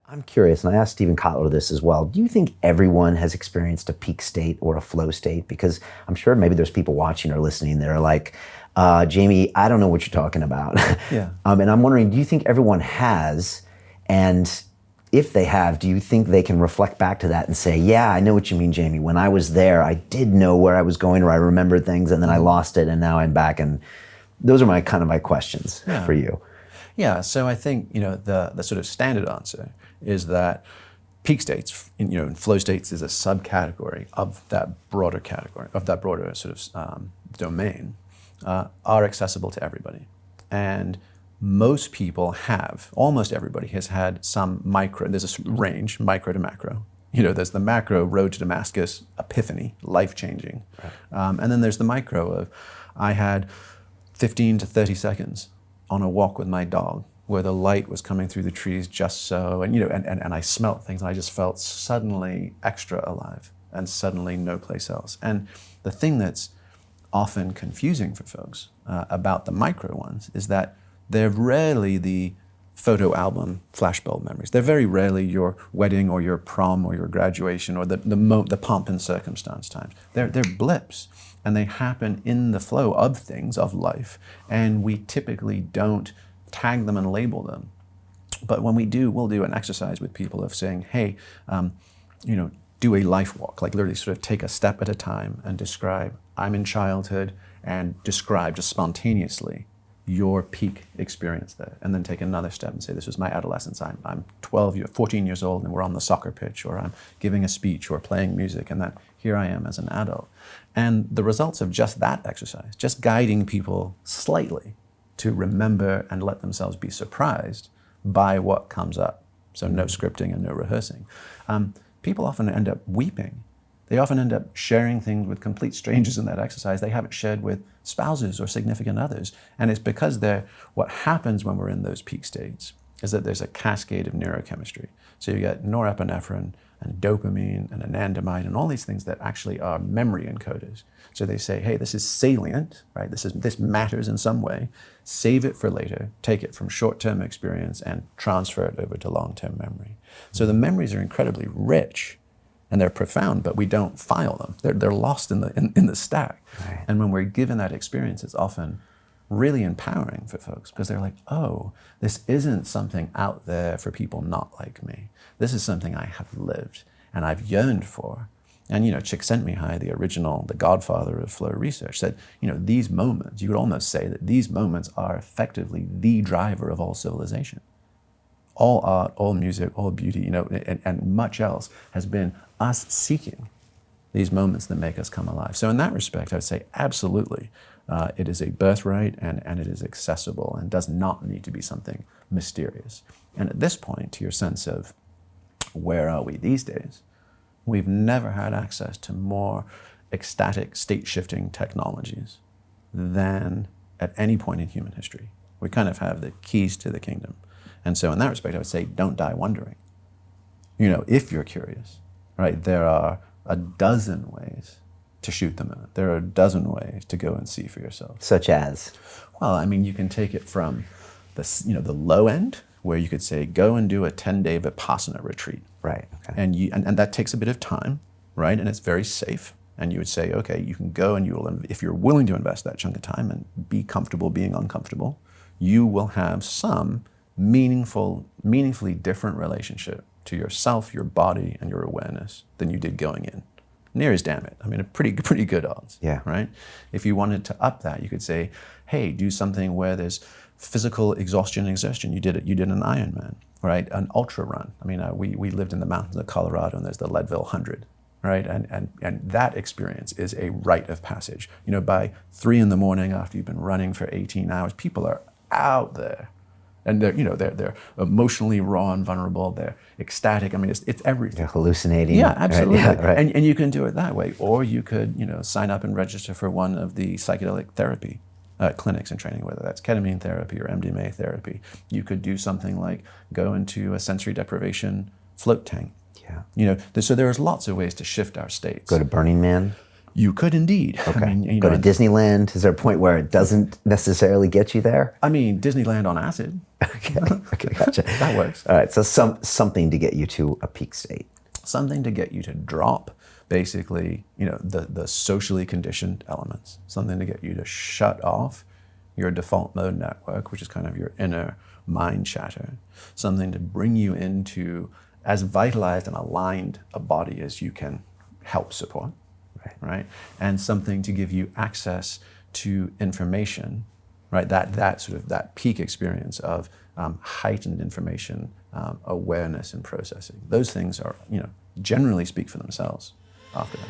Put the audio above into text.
I'm curious, and I asked Stephen Kotler this as well. Do you think everyone has experienced a peak state or a flow state? Because I'm sure maybe there's people watching or listening that are like, Jamie, I don't know what you're talking about. Yeah. And I'm wondering, do you think everyone has? And if they have, do you think they can reflect back to that and say, yeah, I know what you mean, Jamie. When I was there, I did know where I was going, or I remembered things, and then I lost it, and now I'm back. And those are my questions for you. Yeah, so I think the sort of standard answer is that peak states, and flow states is a subcategory of that broader category, of that broader sort of domain, are accessible to everybody. And most people have, almost everybody has had some micro, there's a range, micro to macro. There's the macro road to Damascus epiphany, life-changing. Right. And then there's the micro of, I had 15 to 30 seconds on a walk with my dog where the light was coming through the trees just so, and I smelt things, and I just felt suddenly extra alive and suddenly no place else. And the thing that's often confusing for folks about the micro ones is that they're rarely the photo album flashbulb memories. They're very rarely your wedding or your prom or your graduation or the pomp and circumstance times. They're blips, and they happen in the flow of things, of life, and we typically don't tag them and label them. But when we do, we'll do an exercise with people of saying, hey, do a life walk, like literally sort of take a step at a time and describe, I'm in childhood, and describe just spontaneously your peak experience there, and then take another step and say, this was my adolescence. I'm 14 years old, and we're on the soccer pitch, or I'm giving a speech or playing music, and then here I am as an adult. And the results of just that exercise, just guiding people slightly to remember and let themselves be surprised by what comes up. So no scripting and no rehearsing. People often end up weeping. They often end up sharing things with complete strangers in that exercise they haven't shared with spouses or significant others. And it's because what happens when we're in those peak states is that there's a cascade of neurochemistry. So you get norepinephrine and dopamine and anandamide and all these things that actually are memory encoders. So they say, hey, this is salient, right? This matters in some way. Save it for later, take it from short-term experience and transfer it over to long-term memory. So the memories are incredibly rich and they're profound, but we don't file them. They're lost in the stack. Right. And when we're given that experience, it's often really empowering for folks because they're like, oh, this isn't something out there for people not like me. This is something I have lived and I've yearned for. And Csikszentmihalyi, the godfather of flow research, said, these moments, you could almost say that these moments are effectively the driver of all civilization. All art, all music, all beauty, and much else has been us seeking these moments that make us come alive. So in that respect, I would say absolutely, it is a birthright and it is accessible and does not need to be something mysterious. And at this point, to your sense of where are we these days, we've never had access to more ecstatic state-shifting technologies than at any point in human history. We kind of have the keys to the kingdom. And so in that respect, I would say, don't die wondering. If you're curious, right, there are a dozen ways to shoot the moon. There are a dozen ways to go and see for yourself. Such as? Well, you can take it from the low end, where you could say, go and do a 10-day Vipassana retreat. Right. Okay. And that takes a bit of time, right? And it's very safe. And you would say, okay, you can go and if you're willing to invest that chunk of time and be comfortable being uncomfortable, you will have some meaningfully different relationship to yourself, your body, and your awareness than you did going in. Near as damn it. A pretty good odds. Yeah. Right? If you wanted to up that, you could say, hey, do something where there's physical exhaustion and exertion. You did an Ironman, right? An ultra run. We lived in the mountains of Colorado, and there's the Leadville 100, right? And that experience is a rite of passage. By 3 a.m. after you've been running for 18 hours, people are out there. And they're emotionally raw and vulnerable. They're ecstatic. It's everything. They're hallucinating. Yeah, absolutely. Right? Yeah, right. And you can do it that way, or you could sign up and register for one of the psychedelic therapy clinics and training, whether that's ketamine therapy or MDMA therapy. You could do something like go into a sensory deprivation float tank. Yeah. So there's lots of ways to shift our states. Go to Burning Man. You could indeed. Okay. I mean, you Go know, to Disneyland. Is there a point where it doesn't necessarily get you there? I mean, Disneyland on acid. Okay. Okay. Gotcha. That works. All right. So something to get you to a peak state. Something to get you to drop, basically, you know, the socially conditioned elements. Something to get you to shut off your default mode network, which is kind of your inner mind chatter. Something to bring you into as vitalized and aligned a body as you can help support. Right? And something to give you access to information, right? That sort of that peak experience of heightened information, awareness and processing. Those things are, you know, generally speak for themselves after that.